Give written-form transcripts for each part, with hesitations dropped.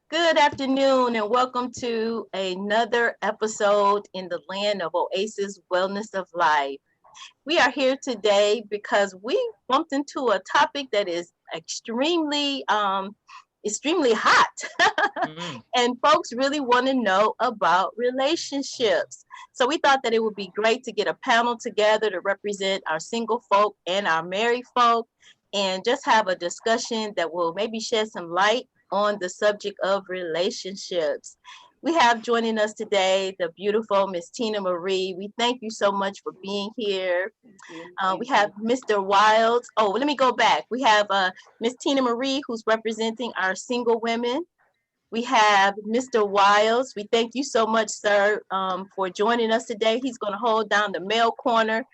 Good afternoon and welcome to another episode in the land of Oasis Wellness of Life. We are here today because we bumped into a topic that is extremely hot. Mm. And folks really want to know about relationships. So we thought that it would be great to get a panel together to represent our single folk and our married folk and just have a discussion that will maybe shed some light on the subject of relationships. We have joining us today the beautiful Miss Tina Marie. We thank you so much for being here. We have Mr. Wilds. Oh, let me go back. We have Miss Tina Marie, who's representing our single women. We have Mr. Wiles. We thank you so much, sir, for joining us today. He's going to hold down the male corner.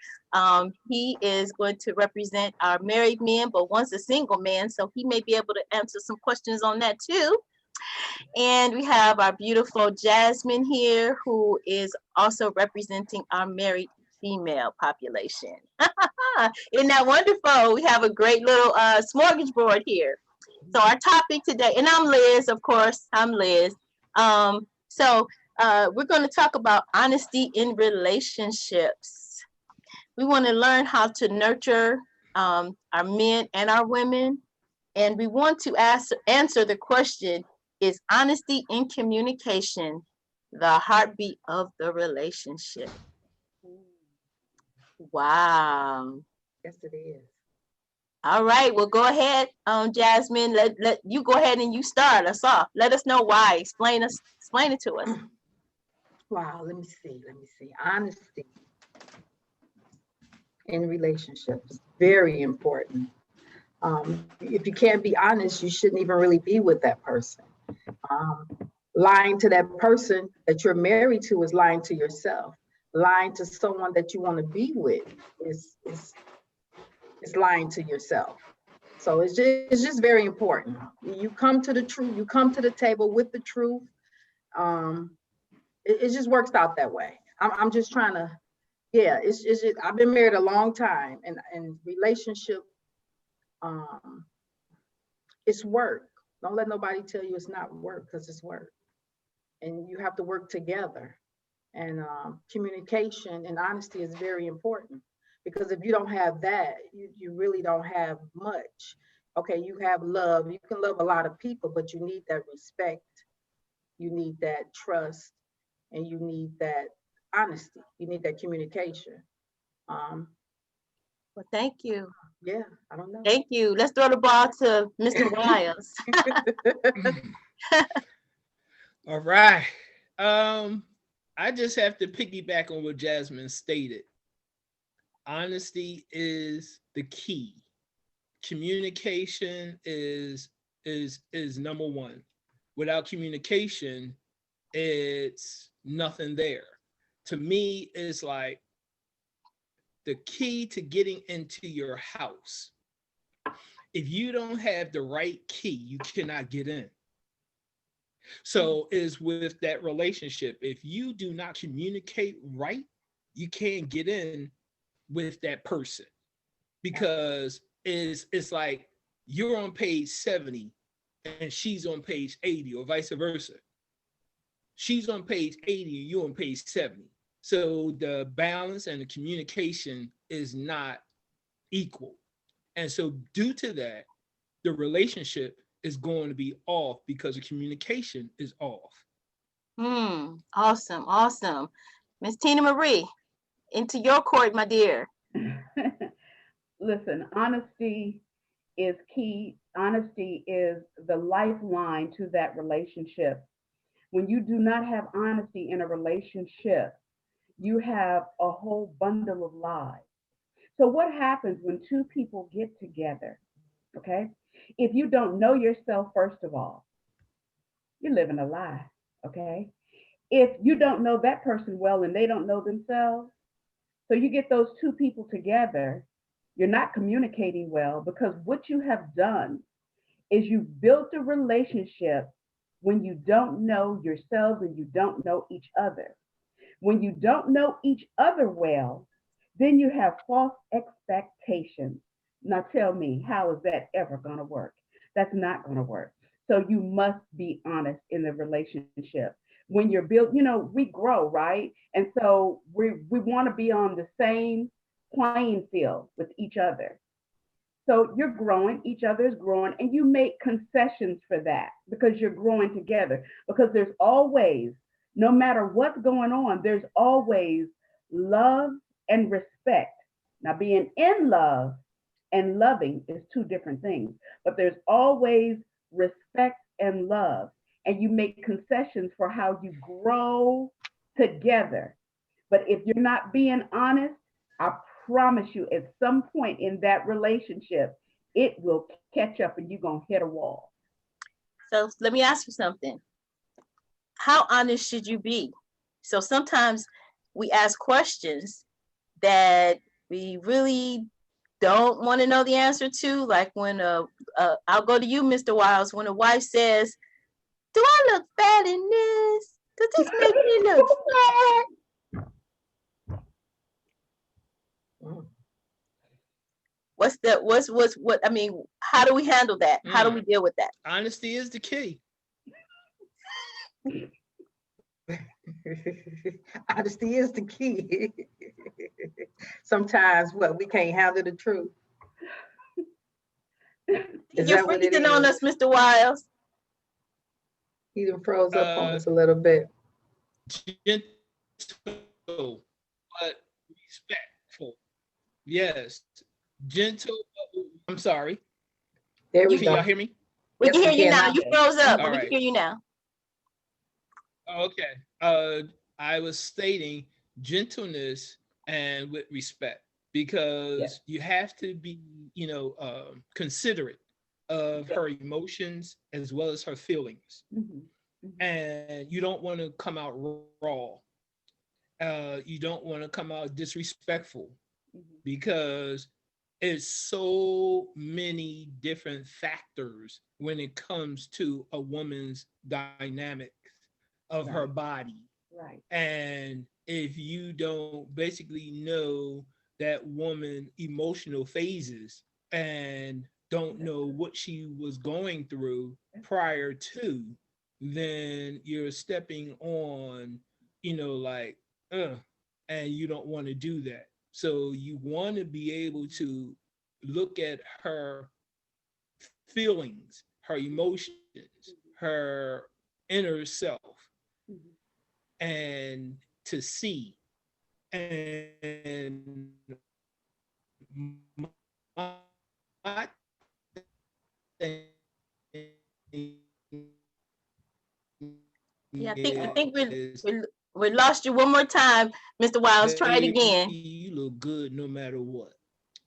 He is going to represent our married men, but once a single man, so he may be able to answer some questions on that too. And we have our beautiful Jasmine here, who is also representing our married female population. Isn't that wonderful? We have a great little smorgasbord here. So our topic today, and I'm Liz, of course, I'm Liz. We're going to talk about honesty in relationships. We want to learn how to nurture our men and our women. And we want to answer the question, is honesty in communication the heartbeat of the relationship? Wow. Yes, it is. All right, well, go ahead, Jasmine. Let you go ahead and you start us off. Let us know why. Explain it to us. Wow, let me see. Honesty in relationships, very important. If you can't be honest, you shouldn't even really be with that person. Um, Lying to that person that you're married to is lying to yourself. Lying to someone that you want to be with is lying to yourself. So it's just very important. You come to the truth. You come to the table with the truth. Um, it just works out that way. I'm just trying to, yeah, it's just, I've been married a long time, and relationship, um, it's work. Don't let nobody tell you it's not work, because it's work. And you have to work together. And communication and honesty is very important, because if you don't have that, you really don't have much. Okay, you have love. You can love a lot of people, but you need that respect. You need that trust, and you need that honesty. You need that communication. Um, Well, thank you. yeah, I don't know. Thank you. Let's throw the ball to Mr. Wiles. All right. Um, I just have to piggyback on what Jasmine stated. Honesty is the key. Communication is number one. Without communication, it's nothing there. To me, it's like the key to getting into your house. If you don't have the right key, you cannot get in. So is with that relationship. If you do not communicate right, you can't get in with that person, because it's like you're on page 70 and she's on page 80, or vice versa. She's on page 80 and you're on page 70. So the balance and the communication is not equal. And so due to that, the relationship is going to be off because the communication is off. Awesome, awesome. Miss Tina Marie, into your court, my dear. Listen, honesty is key. Honesty is the lifeline to that relationship. When you do not have honesty in a relationship, you have a whole bundle of lies. So, what happens when two people get together? Okay. If you don't know yourself, first of all, you're living a lie. Okay. If you don't know that person well and they don't know themselves, so you get those two people together, you're not communicating well, because what you have done is you built a relationship when you don't know yourselves and you don't know each other. When you don't know each other well, then you have false expectations. Now tell me, how is that ever going to work? That's not going to work. So you must be honest in the relationship. When you're built, we grow, right? And so we want to be on the same playing field with each other. So you're growing, each other is growing, and you make concessions for that because you're growing together. Because there's always, no matter what's going on, there's always love and respect. Now, being in love and loving is two different things, but there's always respect and love. And you make concessions for how you grow together. But if you're not being honest, I promise you, at some point in that relationship, it will catch up and you're going to hit a wall. So let me ask you something. How honest should you be? So sometimes we ask questions that we really don't want to know the answer to. Like when I'll go to you, Mr. Wiles, when a wife says, "Do I look fat in this? Does this make me look fat?" What I mean, how do we handle that? How do we deal with that? Honesty is the key. Honesty is the key. Sometimes we can't handle the truth. You're freezing on us, Mr. Wiles. He done froze up on us a little bit. Gentle, but respectful. Yes. Gentle. I'm sorry. There we Can go. y'all hear me? We can hear you now. now. You froze up, but All we right. can hear you now. Okay. I was stating gentleness and with respect, because you have to be, considerate of her emotions as well as her feelings. And you don't want to come out raw. You don't want to come out disrespectful, because it's so many different factors when it comes to a woman's dynamics of her body. Right. And if you don't basically know that woman emotional phases and don't know what she was going through prior to, then you're stepping on, and you don't want to do that. So you want to be able to look at her feelings, her emotions, her inner self, and to see. And my thing Yeah, I think we lost you one more time, Mr. Wiles. Try it again. You look good no matter what,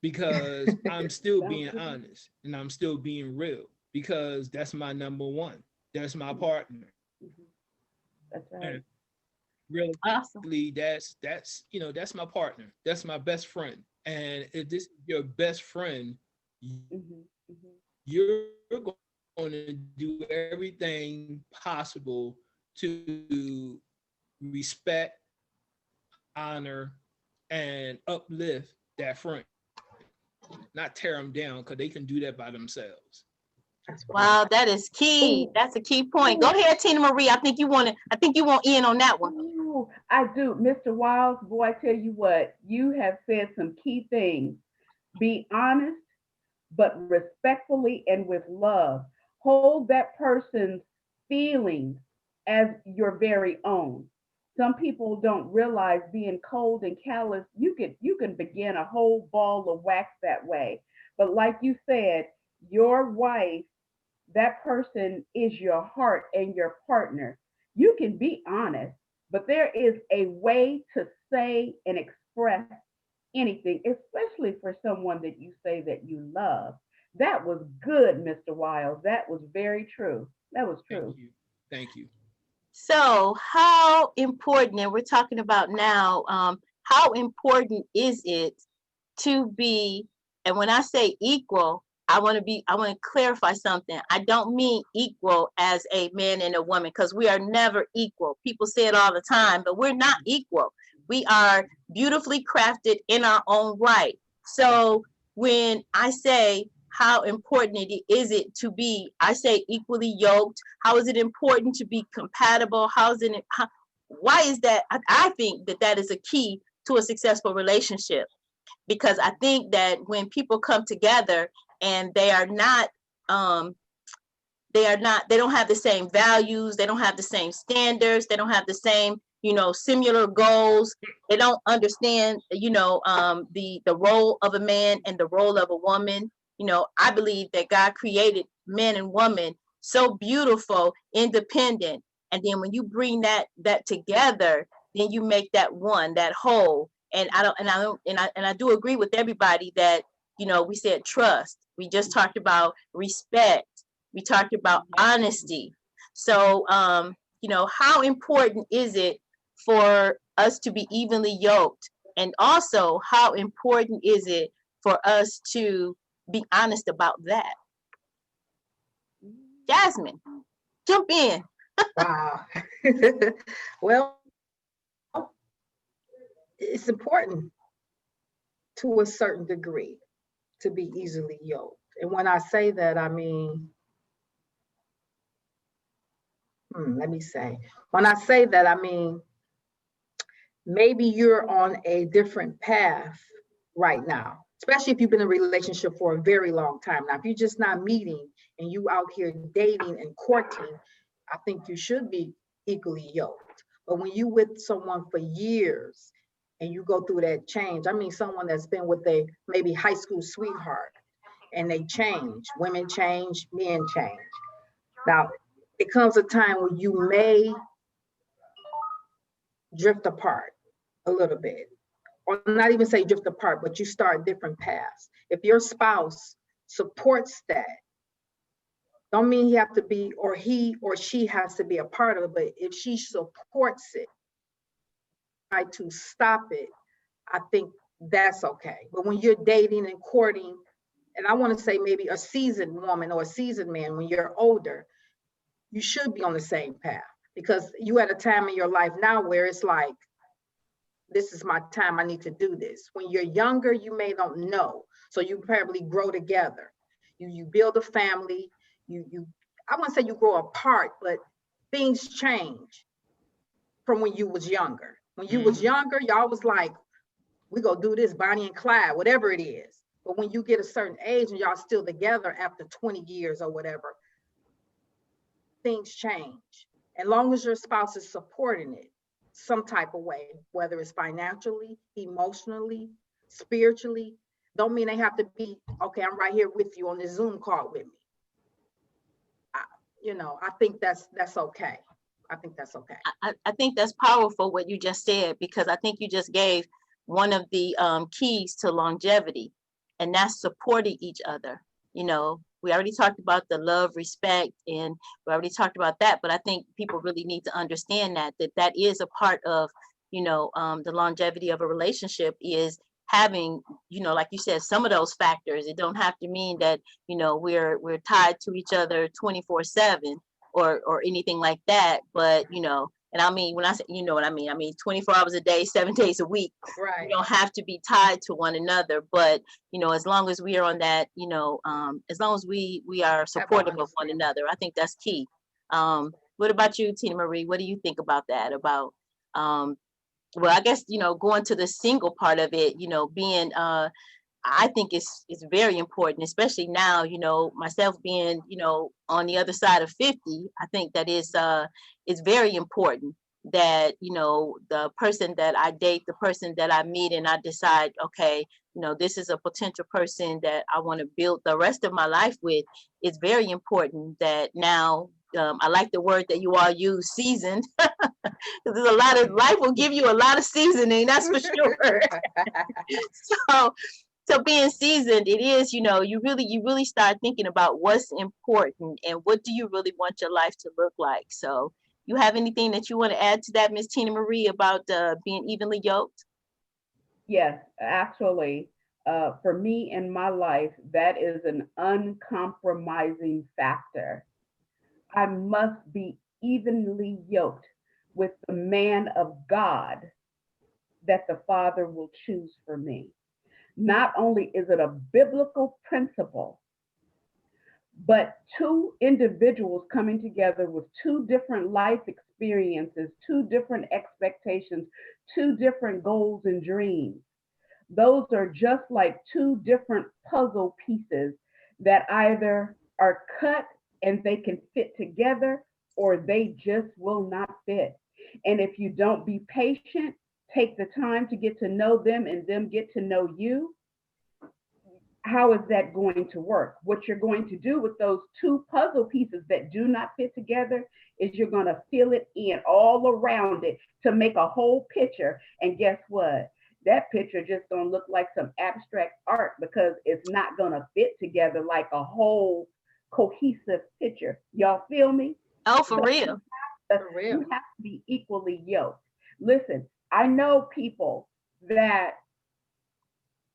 because I'm still being honest and I'm still being real, because that's my number one. That's my partner. That's right. And really, Awesome. that's my partner. That's my best friend. And if this is your best friend, you're going to do everything possible to respect, honor, and uplift that friend, not tear them down, because they can do that by themselves. Wow, that is key. That's a key point. Go ahead, Tina Marie. I think you want in on that one. Ooh, I do. Mr. Wiles, boy, I tell you what, you have said some key things. Be honest, but respectfully and with love. Hold that person's feelings as your very own. Some people don't realize being cold and callous, you can begin a whole ball of wax that way. But like you said, your wife, that person is your heart and your partner. You can be honest, but there is a way to say and express anything, especially for someone that you say that you love. That was good, Mr. Wiles. That was very true. That was true. Thank you. So how important, and we're talking about now, how important is it to be, and when I say equal, I want to clarify something. I don't mean equal as a man and a woman, because we are never equal. People say it all the time, but we're not equal. We are beautifully crafted in our own right. So when I say, how important is it to be, I say, equally yoked? How is it important to be compatible? Why is that? I think that is a key to a successful relationship, because I think that when people come together and they don't have the same values, they don't have the same standards, they don't have the same, similar goals, they don't understand, the role of a man and the role of a woman. I believe that God created men and women so beautiful, independent, and then when you bring that together, then you make that one, that whole. And I do agree with everybody that, we said trust, we just talked about respect, we talked about honesty. So, how important is it for us to be evenly yoked? And also, how important is it for us to be honest about that? Jasmine, jump in. Wow. Well, it's important to a certain degree to be easily yoked. And when I say that, I mean, let me say, when I say that, I mean, maybe you're on a different path right now, especially if you've been in a relationship for a very long time. Now, if you're just not meeting and you out here dating and courting, I think you should be equally yoked. But when you with someone for years and you go through that change, I mean, someone that's been with a maybe high school sweetheart and they change, women change, men change. Now, it comes a time when you may drift apart a little bit, or not even say drift apart, but you start different paths. If your spouse supports that, don't mean he have to be, or he or she has to be a part of it, but if she supports it, try to stop it, I think that's okay. But when you're dating and courting, and I want to say maybe a seasoned woman or a seasoned man, when you're older, you should be on the same path, because you at a time in your life now where it's like, this is my time, I need to do this. When you're younger, you may not know. So you probably grow together. You build a family, I wouldn't say you grow apart, but things change from when you was younger. When you was younger, y'all was like, we go do this, Bonnie and Clyde, whatever it is. But when you get a certain age and y'all still together after 20 years or whatever, things change. As long as your spouse is supporting it some type of way, whether it's financially, emotionally, spiritually, don't mean they have to be, okay, I'm right here with you on this Zoom call with me. I think that's okay. I think that's okay. I think that's powerful what you just said, because I think you just gave one of the keys to longevity, and that's supporting each other. We already talked about the love, respect, and we already talked about that, but I think people really need to understand that is a part of, the longevity of a relationship, is having, like you said, some of those factors. It don't have to mean that, we're tied to each other 24/7 or anything like that. But, and I mean, when I say, what I mean 24 hours a day, 7 days a week. Right. You don't have to be tied to one another, but, as long as we are on that, as long as we are supportive of one another, I think that's key. What about you, Tina Marie? What do you think about that? About, well, I guess, going to the single part of it, being, I think it's very important, especially now, myself being, on the other side of 50, I think that is very important that, the person that I date, the person that I meet and I decide, okay, this is a potential person that I want to build the rest of my life with. It's very important that now, I like the word that you all use, seasoned, because there's a lot of, life will give you a lot of seasoning, that's for sure. So being seasoned, it is, you really start thinking about what's important and what do you really want your life to look like. So you have anything that you want to add to that, Miss Tina Marie, about being evenly yoked? Yes, actually, for me in my life, that is an uncompromising factor. I must be evenly yoked with the man of God that the Father will choose for me. Not only is it a biblical principle, But two individuals coming together with two different life experiences, two different expectations, two different goals and dreams, those are just like two different puzzle pieces that either are cut and they can fit together, or they just will not fit. And if you don't be patient, take the time to get to know them and them get to know you, how is that going to work? What you're going to do with those two puzzle pieces that do not fit together is you're going to fill it in all around it to make a whole picture. And guess what? That picture just going to look like some abstract art, because it's not going to fit together like a whole cohesive picture. Y'all feel me? Oh, for real. For real. You have to be equally yoked. Listen, I know people that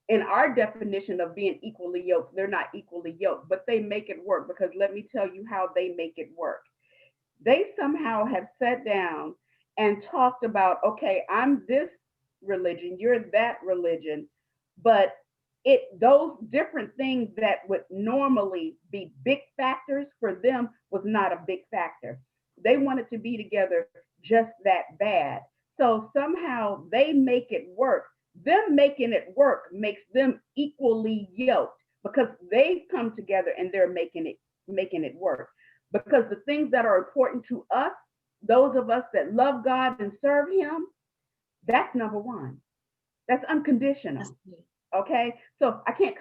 in our definition of being equally yoked, they're not equally yoked, but they make it work, because let me tell you how they make it work. They somehow have sat down and talked about, okay, I'm this religion, you're that religion, but those different things that would normally be big factors for them was not a big factor. They wanted to be together just that bad. So somehow they make it work. Them making it work makes them equally yoked, because they've come together and they're making it work. Because the things that are important to us, those of us that love God and serve him, that's number one. That's unconditional. Okay? So I can't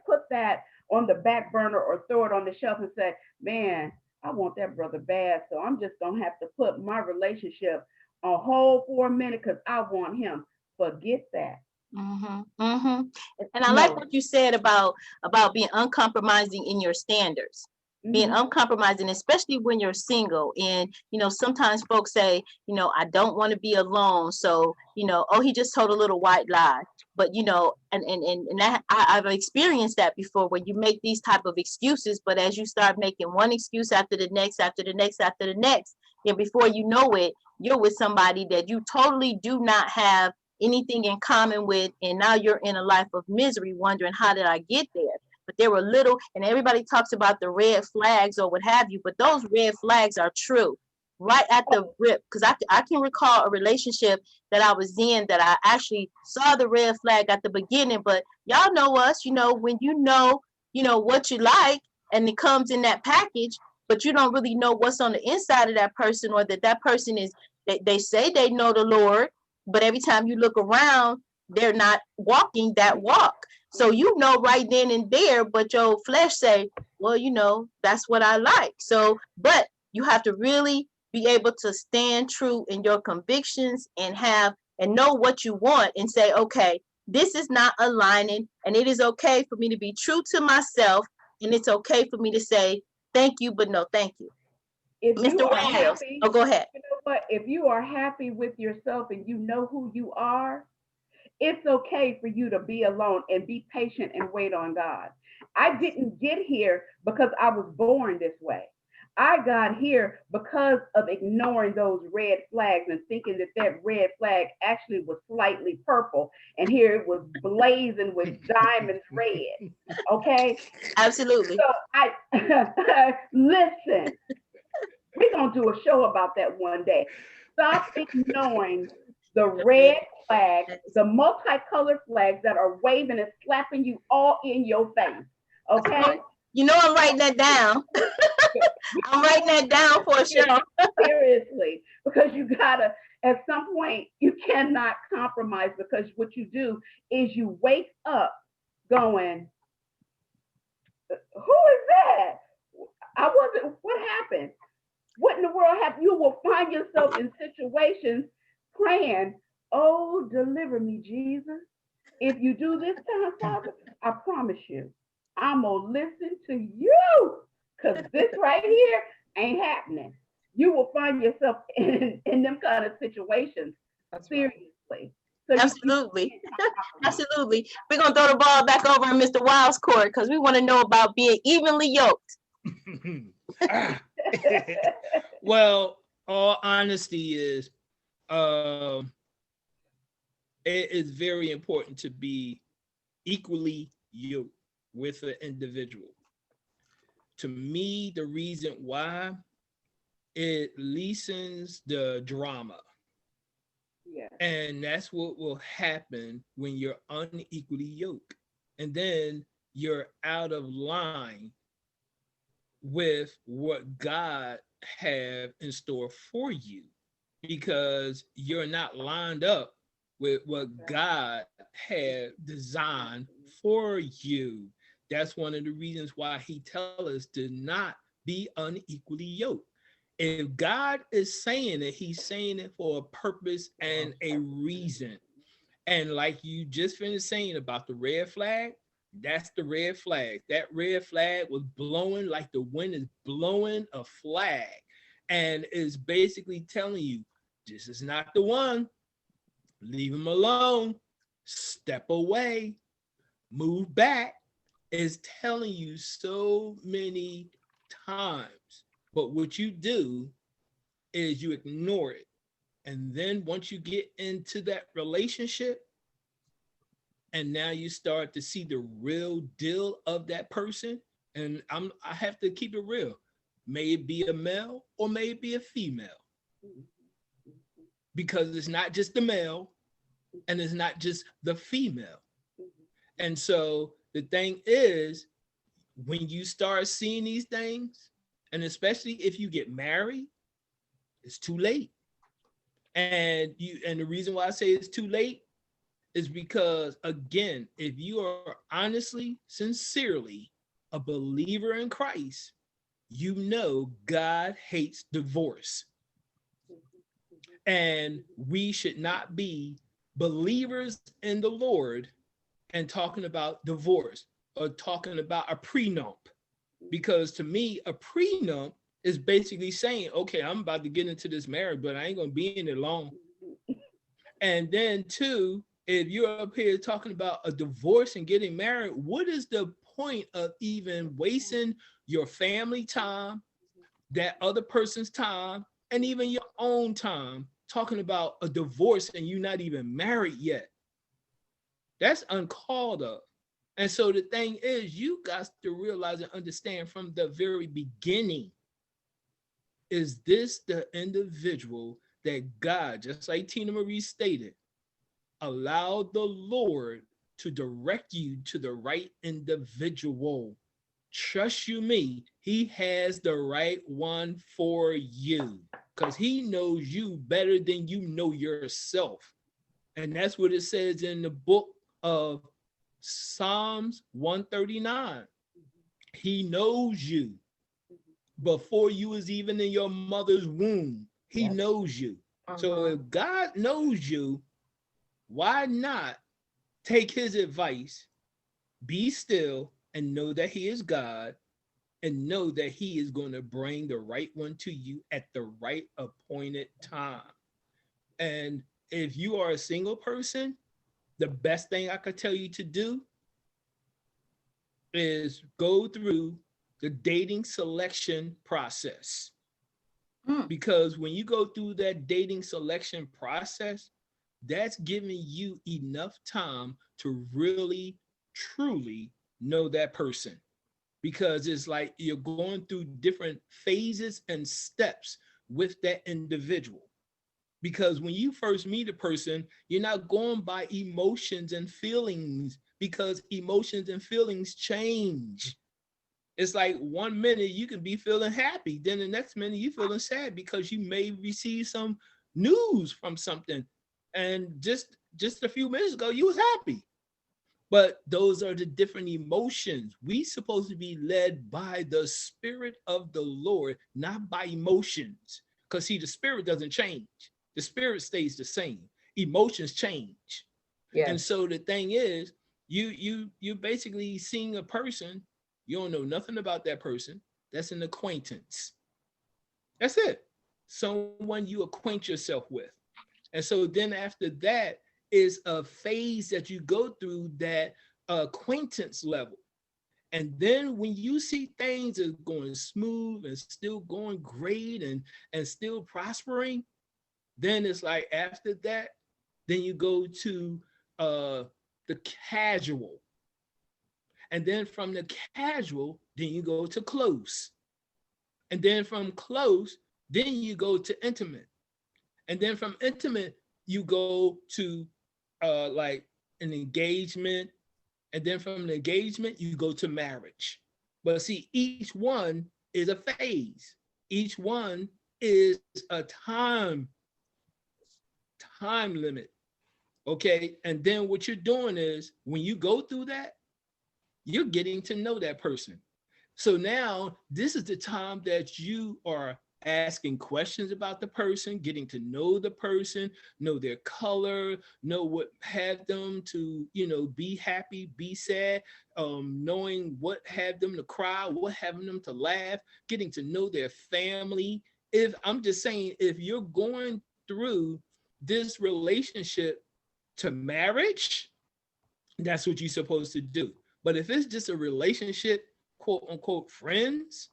put that on the back burner or throw it on the shelf and say, man, I want that brother bad, so I'm just gonna have to put my relationship on hold for a minute because I want him. Forget that. Mm-hmm, mm-hmm. And I like what you said about being uncompromising in your standards. Being uncompromising, especially when you're single. And, sometimes folks say, I don't want to be alone. So, oh, he just told a little white lie. But, and that, I've experienced that before, where you make these type of excuses. But as you start making one excuse after the next, after the next, after the next, and before you know it, you're with somebody that you totally do not have anything in common with. And now you're in a life of misery, wondering, how did I get there? But there were little, and everybody talks about the red flags or what have you, but those red flags are true right at the rip. Because I can recall a relationship that I was in that I actually saw the red flag at the beginning. But y'all know us, when you know what you like, and it comes in that package, but you don't really know what's on the inside of that person, or that person is, they say they know the Lord, but every time you look around, they're not walking that walk. So right then and there, but your flesh say, well, that's what I like. So, but you have to really be able to stand true in your convictions and know what you want, and say, okay, this is not aligning, and it is okay for me to be true to myself, and it's okay for me to say thank you, but no thank you. If you Mr. are Wales, happy, go ahead. You know what? If you are happy with yourself and you know who you are, it's okay for you to be alone and be patient and wait on God. I didn't get here because I was born this way. I got here because of ignoring those red flags and thinking that red flag actually was slightly purple, and here it was blazing with diamonds red. Okay? Absolutely. So listen, we're going to do a show about that one day. Stop ignoring the red flags, the multicolored flags that are waving and slapping you all in your face. Okay? I'm writing that down. I'm writing that down for sure. Seriously, because you gotta, at some point, you cannot compromise, because what you do is you wake up going, who is that? What happened? What in the world happened? You will find yourself in situations praying, oh, deliver me, Jesus. If you do this time, Father, I promise you, I'm going to listen to you, because this right here ain't happening. You will find yourself in them kind of situations. That's seriously. Right. So absolutely. Absolutely. We're going to throw the ball back over in Mr. Wild's court, because we want to know about being evenly yoked. Well, all honesty is, it is very important to be equally yoked with an individual. to me, the reason why, it lessens the drama. Yes. And that's what will happen when you're unequally yoked. And then you're out of line with what God have in store for you, because you're not lined up with what God had designed for you. That's one of the reasons why he tells us to not be unequally yoked. If God is saying it, he's saying it for a purpose and a reason. And like you just finished saying about the red flag, that's the red flag. That red flag was blowing like the wind is blowing a flag, and is basically telling you, this is not the one. Leave him alone. Step away. Move back. Is telling you so many times. But what you do is you ignore it. And then once you get into that relationship, and now you start to see the real deal of that person, and I have to keep it real. May it be a male or may it be a female. Because it's not just the male and it's not just the female. And so the thing is, when you start seeing these things, and especially if you get married, it's too late. And the reason why I say it's too late is because, again, if you are honestly, sincerely a believer in Christ, you know God hates divorce. And we should not be believers in the Lord and talking about divorce or talking about a prenup. Because to me, a prenup is basically saying, okay, I'm about to get into this marriage, but I ain't going to be in it long. And then two, if you're up here talking about a divorce and getting married, what is the point of even wasting your family time, that other person's time, and even your own time talking about a divorce and you're not even married yet? That's uncalled of. And so the thing is, you got to realize and understand from the very beginning, is this the individual that God, just like Tina Marie stated, allowed the Lord to direct you to the right individual? Trust you me, he has the right one for you, because he knows you better than you know yourself. And that's what it says in the book of Psalms 139. He knows you before you was even in your mother's womb. He knows you. So if God knows you, why not take his advice, be still, and know that he is God, and know that he is going to bring the right one to you at the right appointed time. And if you are a single person, the best thing I could tell you to do is go through the dating selection process. Because when you go through that dating selection process, that's giving you enough time to really, truly know that person. Because it's like you're going through different phases and steps with that individual. Because when you first meet a person, you're not going by emotions and feelings, because emotions and feelings change. It's like 1 minute you can be feeling happy, then the next minute you're feeling sad because you may receive some news from something. And just a few minutes ago, you was happy. But those are the different emotions. We supposed to be led by the Spirit of the Lord, not by emotions. Because see, the Spirit doesn't change. The Spirit stays the same. Emotions change. Yes. And so the thing is, you basically seeing a person, you don't know nothing about that person. That's an acquaintance. That's it. Someone you acquaint yourself with. And so then after that is a phase that you go through, that acquaintance level. And then when you see things are going smooth and still going great and still prospering, then it's like after that, then you go to the casual. And then from the casual, then you go to close. And then from close, then you go to intimate. And then from intimate, you go to like an engagement. And then from the engagement, you go to marriage. But see, each one is a phase. Each one is a time limit. Okay. And then what you're doing is when you go through that, you're getting to know that person. So now this is the time that you are asking questions about the person, getting to know the person, know their color, know what had them to, be happy, be sad, knowing what had them to cry, what having them to laugh, getting to know their family. If I'm just saying, if you're going through this relationship to marriage, that's what you're supposed to do. But if it's just a relationship, quote unquote, friends,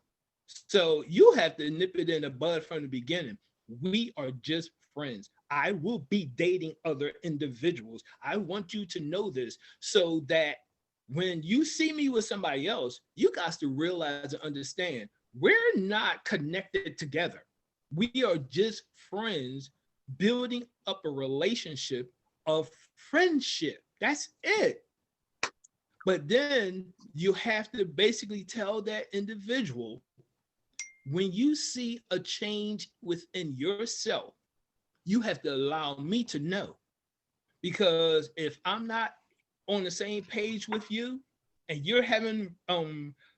so you have to nip it in the bud from the beginning. We are just friends. I will be dating other individuals. I want you to know this so that when you see me with somebody else, you guys to realize and understand we're not connected together. We are just friends building up a relationship of friendship. That's it. But then you have to basically tell that individual, when you see a change within yourself, you have to allow me to know. Because if I'm not on the same page with you and you're having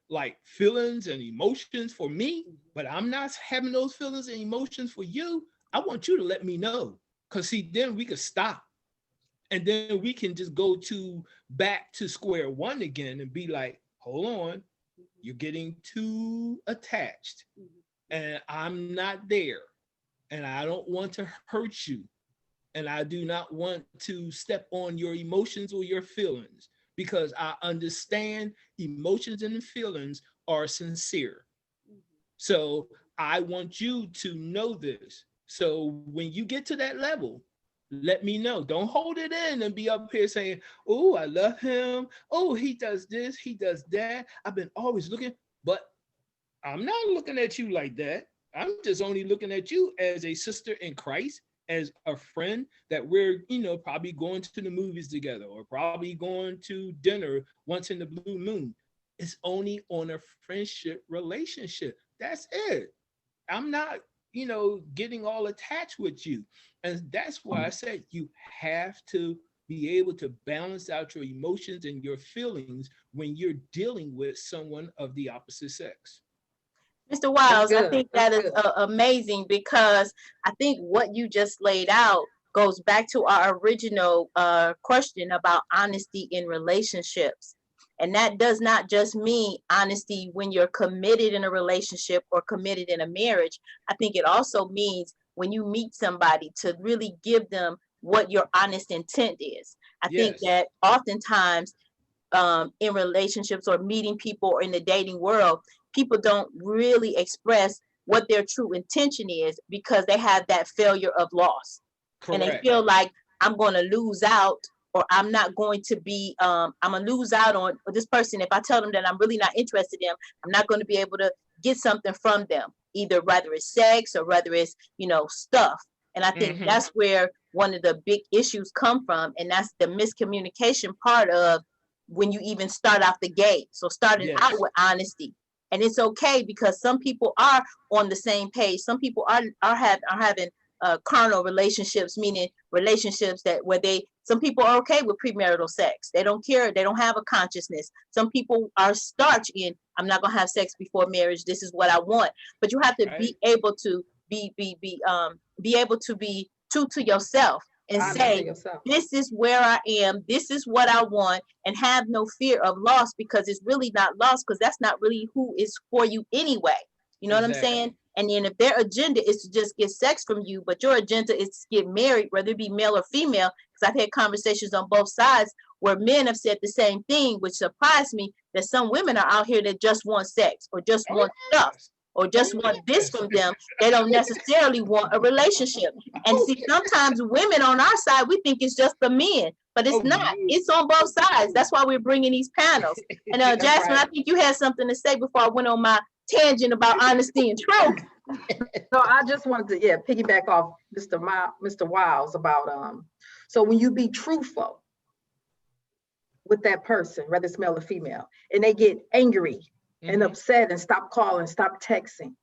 like feelings and emotions for me, but I'm not having those feelings and emotions for you, I want you to let me know. Because see, then we could stop. And then we can just go back to square one again and be like, hold on, you're getting too attached and I'm not there. And I don't want to hurt you. And I do not want to step on your emotions or your feelings, because I understand emotions and feelings are sincere. So I want you to know this. So when you get to that level, let me know. Don't hold it in and be up here saying, oh, I love him. Oh, he does this, he does that. I've been always looking, but I'm not looking at you like that. I'm just only looking at you as a sister in Christ, as a friend that we're, probably going to the movies together or probably going to dinner once in the blue moon. It's only on a friendship relationship. That's it. I'm not, getting all attached with you. And that's why I said you have to be able to balance out your emotions and your feelings when you're dealing with someone of the opposite sex. Mr. Wiles, I think that is amazing, because I think what you just laid out goes back to our original question about honesty in relationships. And that does not just mean honesty when you're committed in a relationship or committed in a marriage. I think it also means when you meet somebody to really give them what your honest intent is. I think that oftentimes in relationships or meeting people or in the dating world, people don't really express what their true intention is because they have that failure of loss. Correct. And they feel like I'm going to lose out, or I'm not going to be, I'm going to lose out on this person. If I tell them that I'm really not interested in them, I'm not going to be able to get something from them, either whether it's sex or whether it's, stuff. And I think that's where one of the big issues come from. And that's the miscommunication part of when you even start out the gate. So starting out with honesty. And it's okay, because some people are on the same page. Some people are having carnal relationships, meaning relationships some people are okay with premarital sex. They don't care. They don't have a consciousness. Some people are starch in, I'm not going to have sex before marriage. This is what I want. But you have to be able to be able to be true to yourself and say, this is where I am. This is what I want, and have no fear of loss, because it's really not loss, because that's not really who is for you anyway. You know what I'm saying? And then if their agenda is to just get sex from you, but your agenda is to get married, whether it be male or female, because I've had conversations on both sides where men have said the same thing, which surprised me, that some women are out here that just want sex or just want stuff or just want this from them. They don't necessarily want a relationship. And see, sometimes women on our side, we think it's just the men, but it's not. It's on both sides. That's why we're bringing these panels. And Jasmine, right. I think you had something to say before I went on my tangent about honesty and truth. So I just wanted to, piggyback off Mr. Wiles about, so when you be truthful with that person, whether it's male or female, and they get angry and upset and stop calling, stop texting,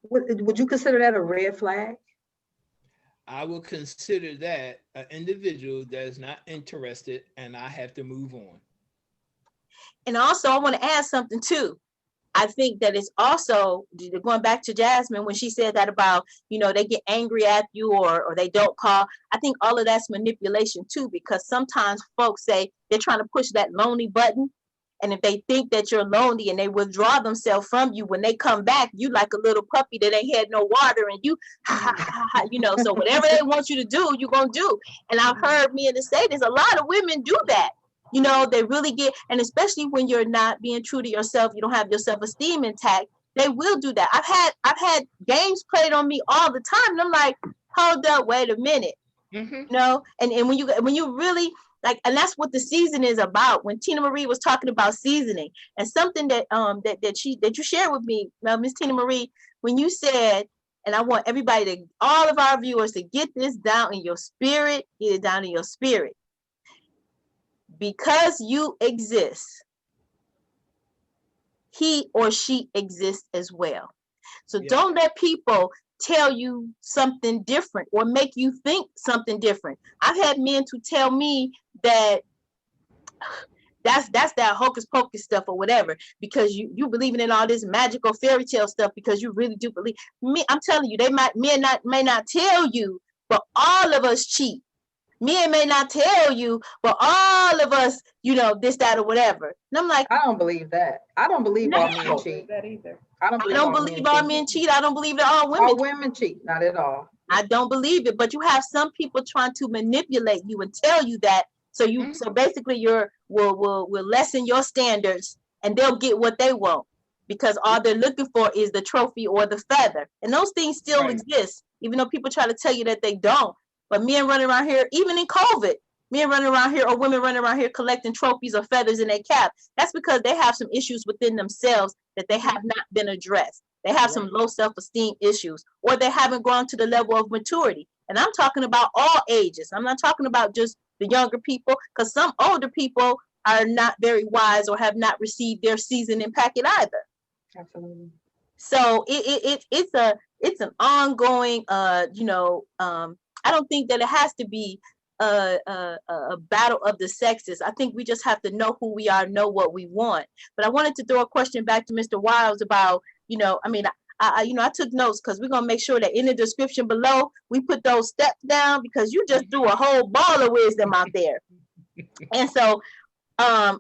would you consider that a red flag? I will consider that an individual that is not interested, and I have to move on. And also, I want to add something too. I think that it's also going back to Jasmine when she said that about, they get angry at you or they don't call. I think all of that's manipulation too, because sometimes folks say they're trying to push that lonely button. And if they think that you're lonely and they withdraw themselves from you, when they come back, you like a little puppy that ain't had no water and you, so whatever they want you to do, you're going to do. And I've heard men to say this, a lot of women do that. They really get, and especially when you're not being true to yourself, you don't have your self-esteem intact, they will do that. I've had games played on me all the time. And I'm like, hold up, wait a minute. And when you really, like, and that's what the season is about. When Tina Marie was talking about seasoning, and something that that you shared with me, Miss Tina Marie, when you said, and I want everybody all of our viewers to get this down in your spirit, get it down in your spirit. Because you exist, he or she exists as well. So don't let people tell you something different or make you think something different. I've had men to tell me that that's that hocus pocus stuff or whatever, because you believing in all this magical fairy tale stuff because you really do believe. Me, I'm telling you, may not tell you, but all of us cheat. Men may not tell you, but all of us, this, that, or whatever. And I'm like, I don't believe that. I don't believe all men cheat. That either. I don't believe all men cheat. I don't believe that all women cheat. Not at all. I don't believe it. But you have some people trying to manipulate you and tell you that. So so basically will lessen your standards and they'll get what they want, because all they're looking for is the trophy or the feather. And those things still exist, even though people try to tell you that they don't. But men running around here, even in COVID, men running around here or women running around here collecting trophies or feathers in their cap. That's because they have some issues within themselves that they have not been addressed. They have some low self-esteem issues, or they haven't gone to the level of maturity. And I'm talking about all ages. I'm not talking about just the younger people, because some older people are not very wise or have not received their seasoning packet either. Absolutely. So it's an ongoing, I don't think that it has to be a battle of the sexes. I think we just have to know who we are, know what we want. But I wanted to throw a question back to Mr. Wiles about, I took notes because we're gonna make sure that in the description below we put those steps down, because you just threw a whole ball of wisdom out there. And so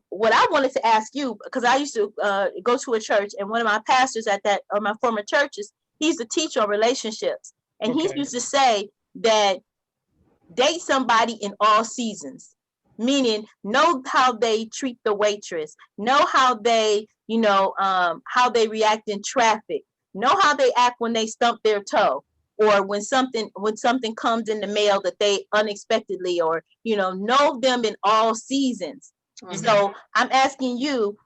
what I wanted to ask you, because I used to go to a church, and one of my pastors at my former churches, he's a teacher on relationships, and he used to say that date somebody in all seasons, meaning know how they treat the waitress, know how they how they react in traffic, know how they act when they stump their toe, or when something comes in the mail that they unexpectedly, or know them in all seasons. So I'm asking you,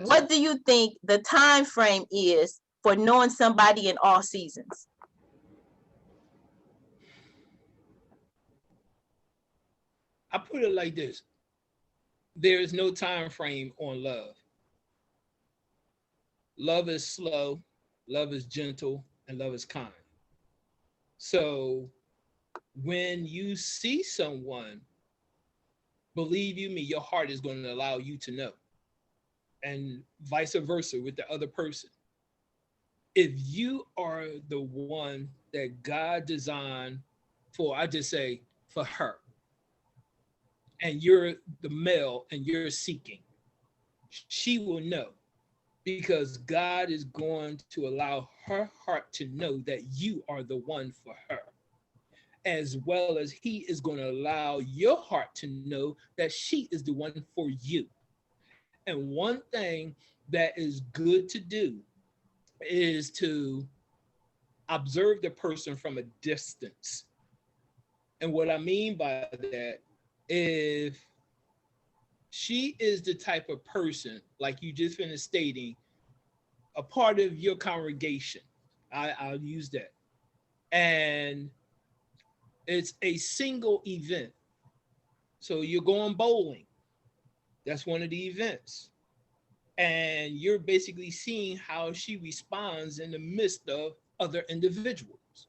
what do you think the time frame is for knowing somebody in all seasons? I put it like this: there is no time frame on love. Love is slow, love is gentle, and love is kind. So when you see someone, believe you me, your heart is going to allow you to know, and vice versa with the other person. If you are the one that God designed for, I just say for her, and you're the male and you're seeking, she will know, because God is going to allow her heart to know that you are the one for her, as well as he is going to allow your heart to know that she is the one for you. And one thing that is good to do is to observe the person from a distance. And what I mean by that, if she is the type of person, like you just finished stating, a part of your congregation, I'll use that, and it's a single event. So you're going bowling. That's one of the events. And you're basically seeing how she responds in the midst of other individuals,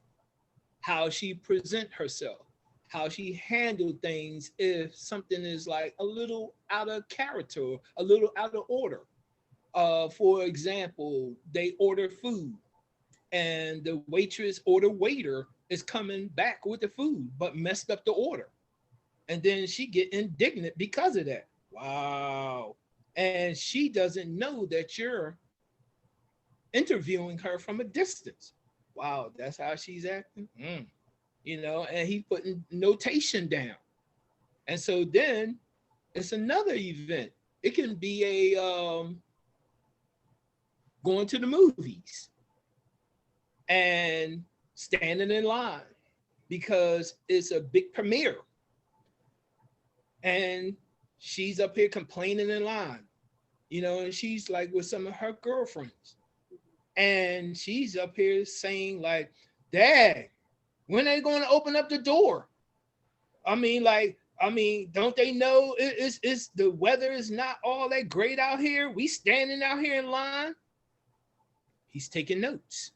how she present herself, how she handled things if something is like a little out of character, a little out of order. For example, they order food and the waitress or the waiter is coming back with the food but messed up the order, and then she get indignant because of that. Wow. And she doesn't know that you're interviewing her from a distance. Wow, that's how she's acting. And he putting notation down. And so then it's another event. It can be a going to the movies and standing in line because it's a big premiere. And she's up here complaining in line, and she's like with some of her girlfriends. And she's up here saying like, Dad, when are they going to open up the door? Don't they know it's the weather is not all that great out here? We standing out here in line. He's taking notes.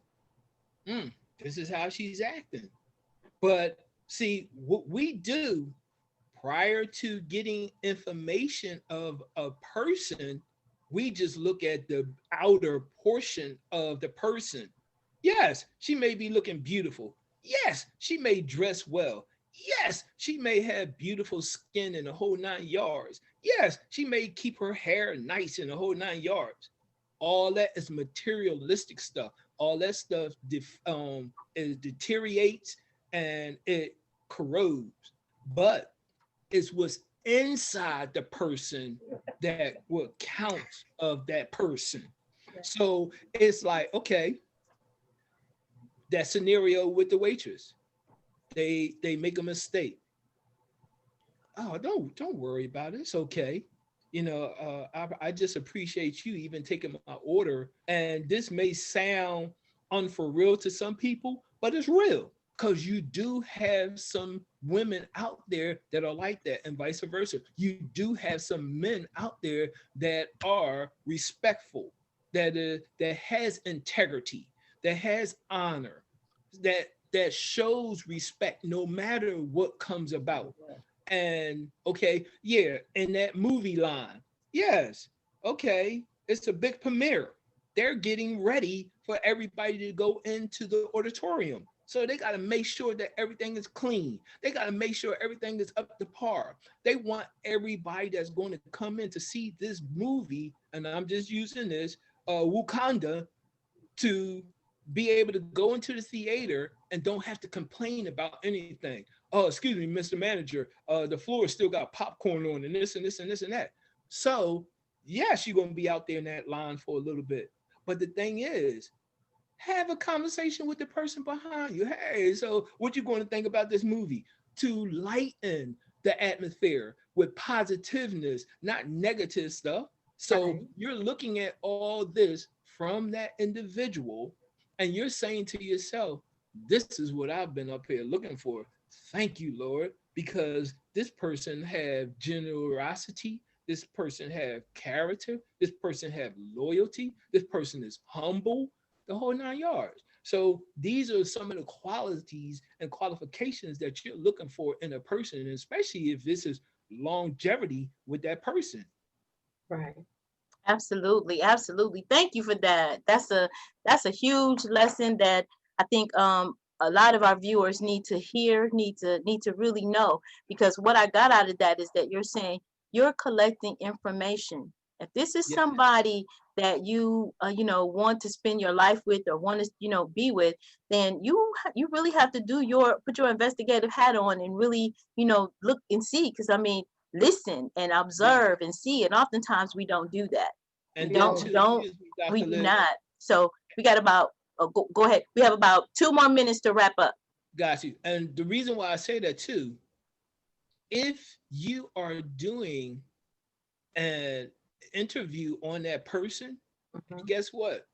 This is how she's acting. But see, what we do prior to getting information of a person, we just look at the outer portion of the person. Yes, she may be looking beautiful. Yes, she may dress well. Yes, she may have beautiful skin in the whole 9 yards. Yes, she may keep her hair nice in the whole 9 yards. All that is materialistic stuff. All that stuff it deteriorates and it corrodes. But it's what's inside the person that what counts of that person. So it's like, okay, that scenario with the waitress, they make a mistake. Oh, don't worry about it. It's okay. I just appreciate you even taking my order. And this may sound unfor to some people, but it's real. Because you do have some women out there that are like that, and vice versa. You do have some men out there that are respectful, that has integrity, that has honor, that shows respect no matter what comes about. And okay, yeah, in that movie line, yes, okay, it's a big premiere. They're getting ready for everybody to go into the auditorium. So they got to make sure that everything is clean. They got to make sure everything is up to par. They want everybody that's going to come in to see this movie, and I'm just using this, Wakanda, to be able to go into the theater and don't have to complain about anything. Oh, excuse me, Mr. Manager, the floor still got popcorn on and this and this and this and that. So yes, you're going to be out there in that line for a little bit. But the thing is, have a conversation with the person behind you. Hey, so what you going to think about this movie? To lighten the atmosphere with positiveness, not negative stuff. So you're looking at all this from that individual, and you're saying to yourself, this is what I've been up here looking for. Thank you, Lord, because this person have generosity. This person have character. This person have loyalty. This person is humble, the whole 9 yards. So these are some of the qualities and qualifications that you're looking for in a person, and especially if this is longevity with that person. Right. Absolutely, absolutely. Thank you for that. That's a huge lesson that I think a lot of our viewers need to hear, need to really know, because what I got out of that is that you're saying you're collecting information. If this is somebody that you want to spend your life with or want to be with, then you really have to put your investigative hat on and really look and see, because listen and observe and see, and oftentimes we don't do that. And we do not. So we got about go ahead. We have about 2 more minutes to wrap up. Got you. And the reason why I say that too if you are doing an interview on that person, Mhm. guess what?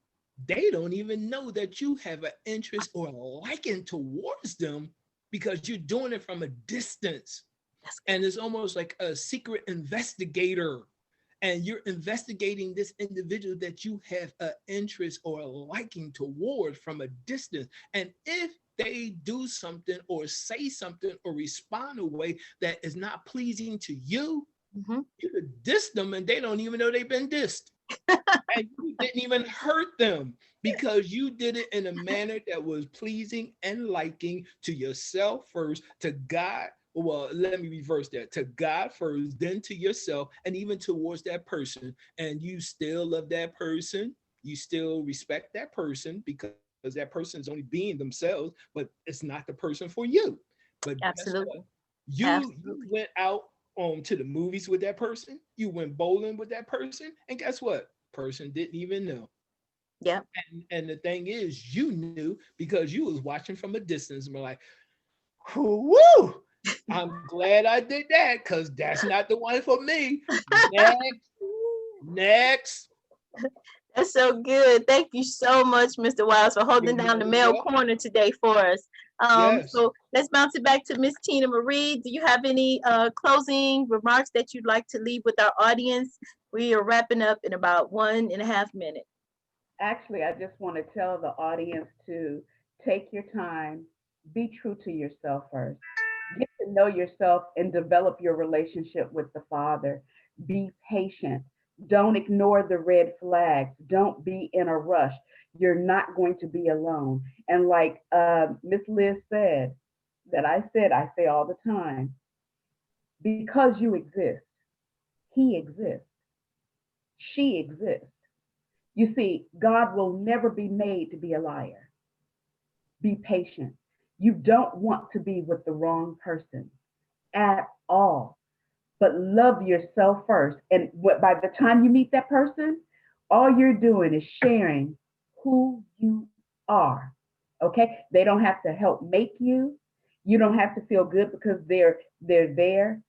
They don't even know that you have an interest or a liking towards them because you're doing it from a distance. That's good. And it's almost like a secret investigator. And you're investigating this individual that you have an interest or a liking toward from a distance. And if they do something or say something or respond a way that is not pleasing to you, Mhm. you could diss them and they don't even know they've been dissed. And you didn't even hurt them because you did it in a manner that was pleasing and liking to yourself first, to God. Well, let me reverse that, to God first, then to yourself, and even towards that person. And you still love that person. You still respect that person because that person is only being themselves, but it's not the person for you. But guess what? Absolutely. You Absolutely. went out to the movies with that person. You went bowling with that person, and guess what? Person didn't even know. Yep. And the thing is, you knew because you was watching from a distance and were like, whoo, I'm glad I did that because that's not the one for me. Next, next. That's so good. Thank you so much, Mr. Wiles, for holding down the You're male welcome. corner today for us. Yes. So let's bounce it back to Miss Tina Marie. Do you have any closing remarks that you'd like to leave with our audience? We are wrapping up in about 1.5 minutes. Actually, I just want to tell the audience to take your time, be true to yourself first. Get to know yourself and develop your relationship with the Father. Be patient. Don't ignore the red flags. Don't be in a rush. You're not going to be alone. And like Miss Liz said, I say all the time, because you exist, he exists, she exists. You see, God will never be made to be a liar. Be patient. You don't want to be with the wrong person at all, but love yourself first. And by the time you meet that person, all you're doing is sharing who you are. Okay? They don't have to help make you. You don't have to feel good because they're there.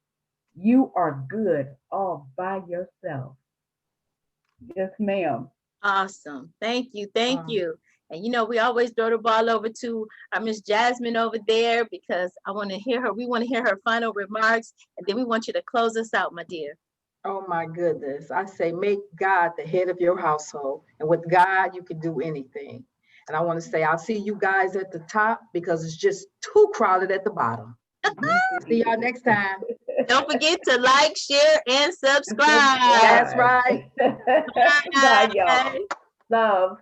You are good all by yourself. Yes, ma'am. Awesome. Thank you. Thank Um, you. And you know, we always throw the ball over to our Miss Jasmine over there because I want to hear her. We want to hear her final remarks, and then we want you to close us out, my dear. oh my goodness. I say make God the head of your household. And with God, you can do anything. And I want to say I'll see you guys at the top because it's just too crowded at the bottom. See y'all next time. Don't forget to like, share, and And subscribe. That's subscribe. right. Bye, Bye. y'all. Love.